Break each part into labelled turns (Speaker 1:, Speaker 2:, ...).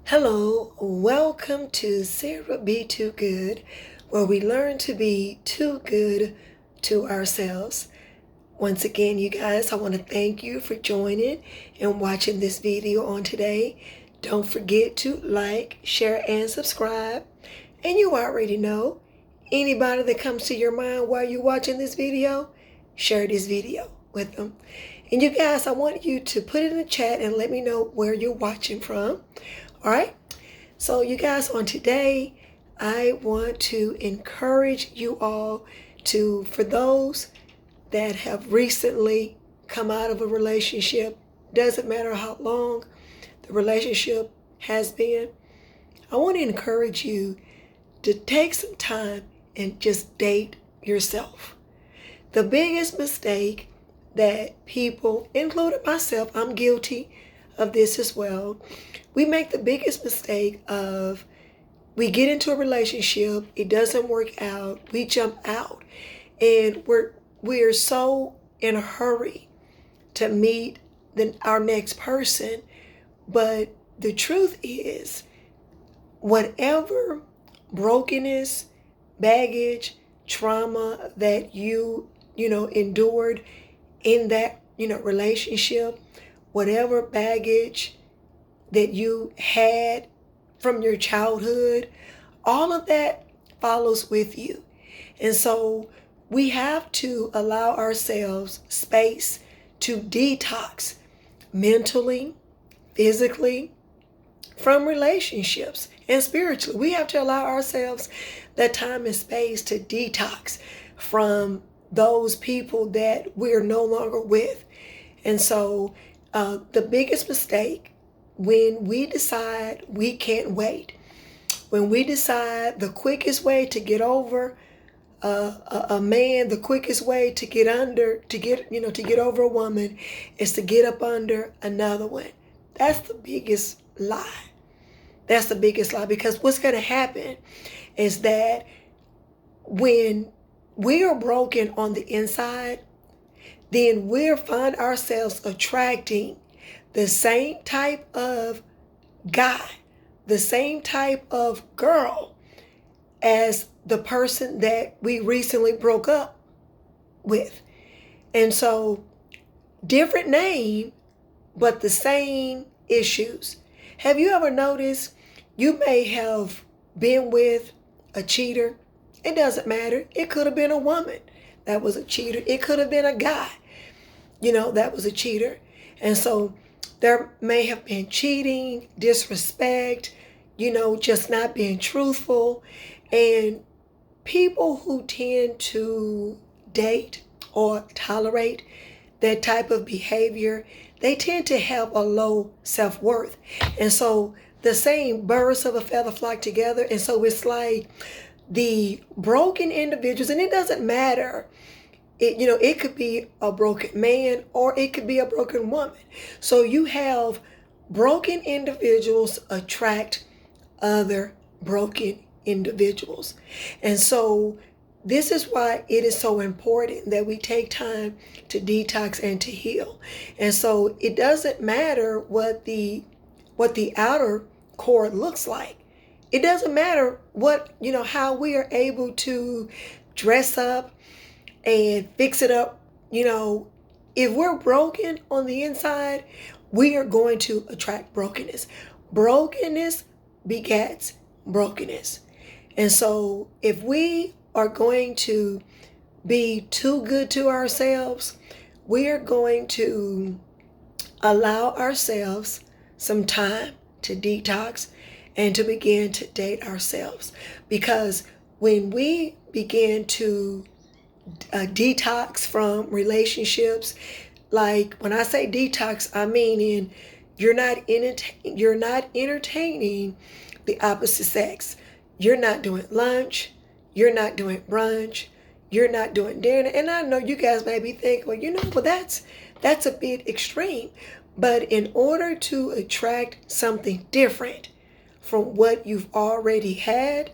Speaker 1: Hello, welcome to Sarah Be Too Good, where we learn to be too good to ourselves. Once again, you guys, I want to thank you for joining and watching this video on today. Don't forget to like, share, and subscribe. And you already know, anybody that comes to your mind while you're watching this video, share this video with them. And you guys, I want you to put it in the chat and let me know where you're watching from. All right, so you guys, on today, I want to encourage you all for those that have recently come out of a relationship, doesn't matter how long the relationship has been, I want to encourage you to take some time and just date yourself. The biggest mistake that people, including myself, I'm guilty of this as well. We make the biggest mistake of we get into a relationship, it doesn't work out, we jump out, and we're so in a hurry to meet our next person. But the truth is, whatever brokenness, baggage, trauma that you endured in that relationship, whatever baggage that you had from your childhood, all of that follows with you. And so we have to allow ourselves space to detox mentally, physically, from relationships, and spiritually. We have to allow ourselves that time and space to detox from those people that we're no longer with. And so the biggest mistake, when we decide we can't wait, when we decide the quickest way to get over a man, the quickest way to get over a woman is to get up under another one. That's the biggest lie. That's the biggest lie, because what's going to happen is that when we are broken on the inside, then we'll find ourselves attracting the same type of guy, the same type of girl as the person that we recently broke up with. And so, different name, but the same issues. Have you ever noticed you may have been with a cheater? It doesn't matter. It could have been a woman that was a cheater. It could have been a guy, that was a cheater. And so there may have been cheating, disrespect, just not being truthful. And people who tend to date or tolerate that type of behavior, they tend to have a low self-worth. And so the same birds of a feather flock together. And so it's like the broken individuals, and it doesn't matter. It could be a broken man or it could be a broken woman. So you have broken individuals attract other broken individuals. And so this is why it is so important that we take time to detox and to heal. And so it doesn't matter what the outer core looks like. It doesn't matter how we are able to dress up and fix it up. If we're broken on the inside, we are going to attract brokenness. Brokenness begets brokenness. And so if we are going to be too good to ourselves, we are going to allow ourselves some time to detox and to begin to date ourselves. Because when we begin to detox from relationships, like when I say detox, I mean you're not entertaining the opposite sex. You're not doing lunch. You're not doing brunch. You're not doing dinner. And I know you guys may be thinking, well, that's a bit extreme. But in order to attract something different from what you've already had,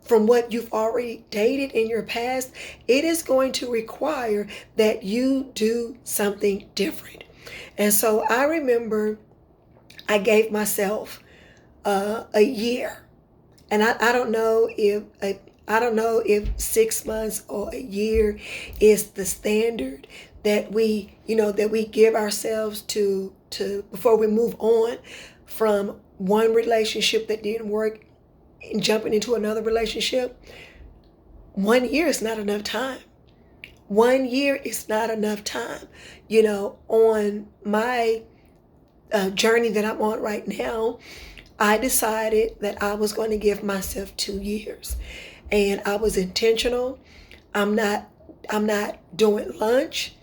Speaker 1: from what you've already dated in your past, it is going to require that you do something different. And so I remember I gave myself a year. And I don't know if I don't know if 6 months or a year is the standard that we give ourselves to before we move on from one relationship that didn't work and jumping into another relationship. 1 year is not enough time. 1 year is not enough time. On my journey that I'm on right now, I decided that I was going to give myself 2 years, and I was intentional. I'm not doing lunch.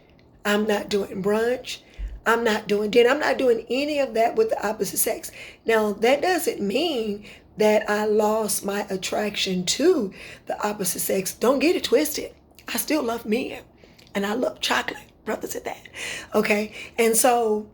Speaker 1: I'm not doing brunch. I'm not doing dinner. I'm not doing any of that with the opposite sex. Now, that doesn't mean that I lost my attraction to the opposite sex. Don't get it twisted. I still love men, and I love chocolate, brothers at that. Okay? And so,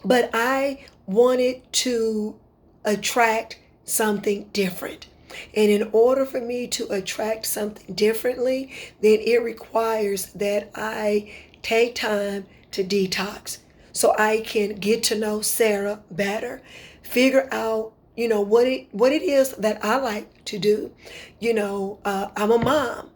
Speaker 1: but I wanted to attract something different. And in order for me to attract something differently, then it requires that I take time to detox so I can get to know Sarah better, figure out, what it is that I like to do. I'm a mom.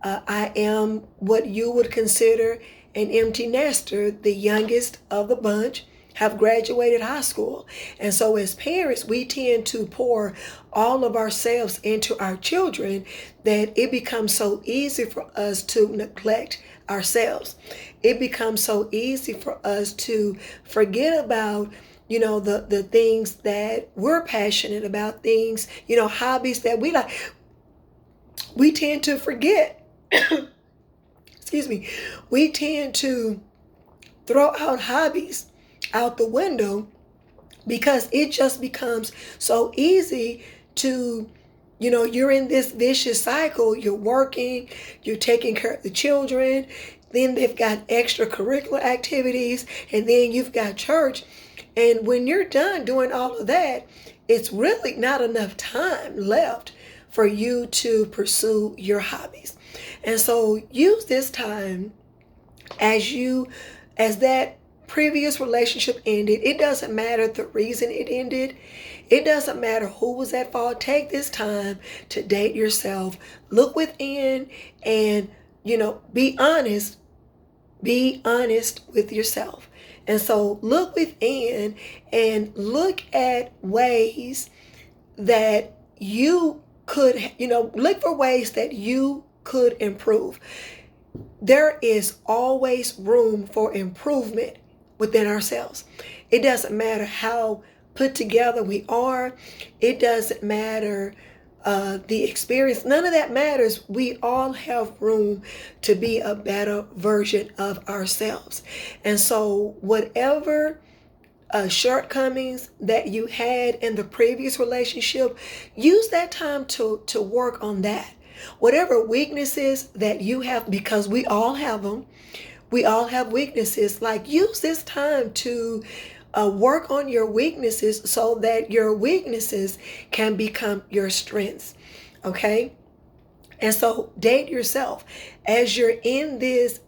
Speaker 1: I am what you would consider an empty nester, the youngest of the bunch, have graduated high school. And so as parents, we tend to pour all of ourselves into our children that it becomes so easy for us to neglect ourselves. It becomes so easy for us to forget about the things that we're passionate about, things, hobbies that we like. We tend to forget. Excuse me. We tend to throw out hobbies out the window because it just becomes so easy to, you're in this vicious cycle. You're working, you're taking care of the children, then they've got extracurricular activities, and then you've got church. And when you're done doing all of that, it's really not enough time left for you to pursue your hobbies. And so use this time as that previous relationship ended. It doesn't matter the reason it ended. It doesn't matter who was at fault. Take this time to date yourself. Look within and, be honest. Be honest with yourself. And so look within and look at ways that you could, look for ways that you could improve. There is always room for improvement within ourselves. It doesn't matter how put together we are. It doesn't matter the experience. None of that matters. We all have room to be a better version of ourselves. And so whatever shortcomings that you had in the previous relationship, use that time to work on that. Whatever weaknesses that you have, because we all have them. We all have weaknesses. Use this time to work on your weaknesses so that your weaknesses can become your strengths. Okay? And so date yourself as you're in this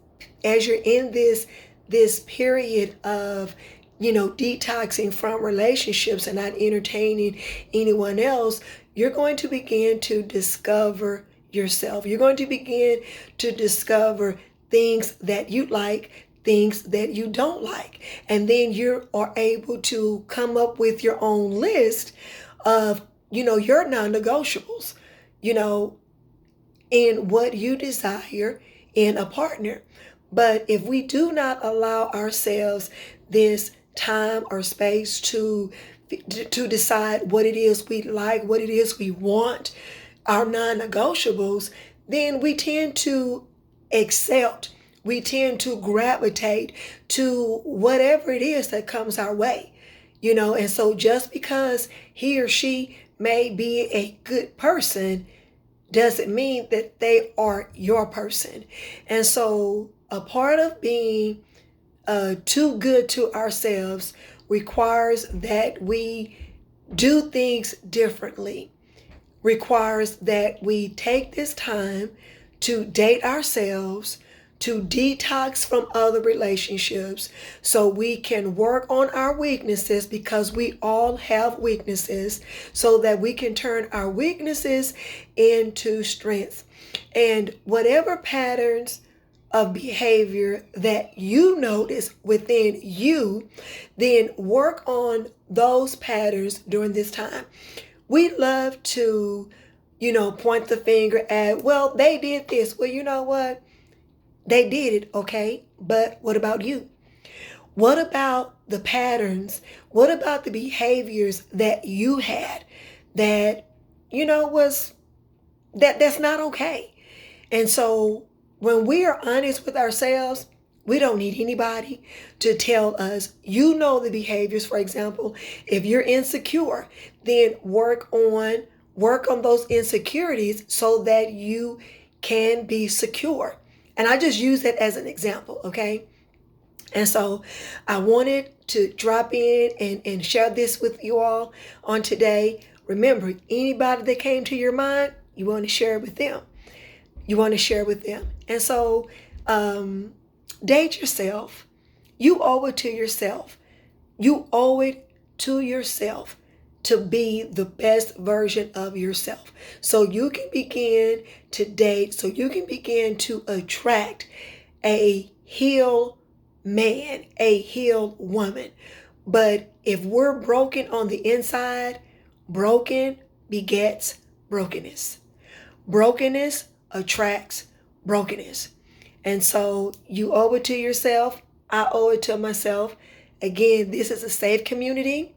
Speaker 1: period of detoxing from relationships and not entertaining anyone else. You're going to begin to discover yourself. You're going to begin to discover things that you like, things that you don't like. And then you are able to come up with your own list of, your non-negotiables, in what you desire in a partner. But if we do not allow ourselves this time or space to decide what it is we like, what it is we want, our non-negotiables, then we tend to accept, we tend to gravitate to whatever it is that comes our way, and so just because he or she may be a good person doesn't mean that they are your person. And so a part of being too good to ourselves requires that we do things differently, requires that we take this time to date ourselves, to detox from other relationships so we can work on our weaknesses, because we all have weaknesses, so that we can turn our weaknesses into strength. And whatever patterns of behavior that you notice within you, then work on those patterns during this time. We love to, point the finger at, well, they did this. Well, you know what? They did it, okay? But what about you? What about the patterns? What about the behaviors that you had that, that's not okay? And so when we are honest with ourselves, we don't need anybody to tell us, the behaviors. For example, if you're insecure, then work on those insecurities so that you can be secure. And I just use that as an example, okay? And so I wanted to drop in and share this with you all on today. Remember, anybody that came to your mind, you want to share it with them. And so date yourself. You owe it to yourself. You owe it to yourself to be the best version of yourself, so you can begin to date, so you can begin to attract a healed man, a healed woman. But if we're broken on the inside, broken begets brokenness. Brokenness attracts brokenness. And so you owe it to yourself. I owe it to myself. Again, this is a safe community.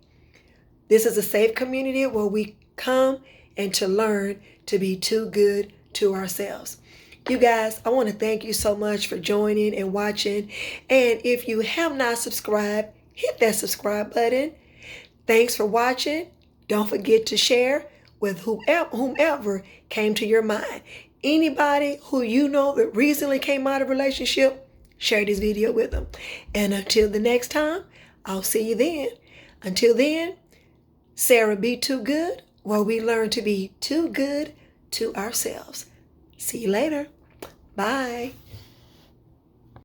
Speaker 1: This is a safe community where we come and to learn to be too good to ourselves. You guys, I want to thank you so much for joining and watching. And if you have not subscribed, hit that subscribe button. Thanks for watching. Don't forget to share with whomever came to your mind. Anybody who you know that recently came out of a relationship, share this video with them. And until the next time, I'll see you then. Until then, Sarah Be Too Good, where we learn to be too good to ourselves. See you later. Bye.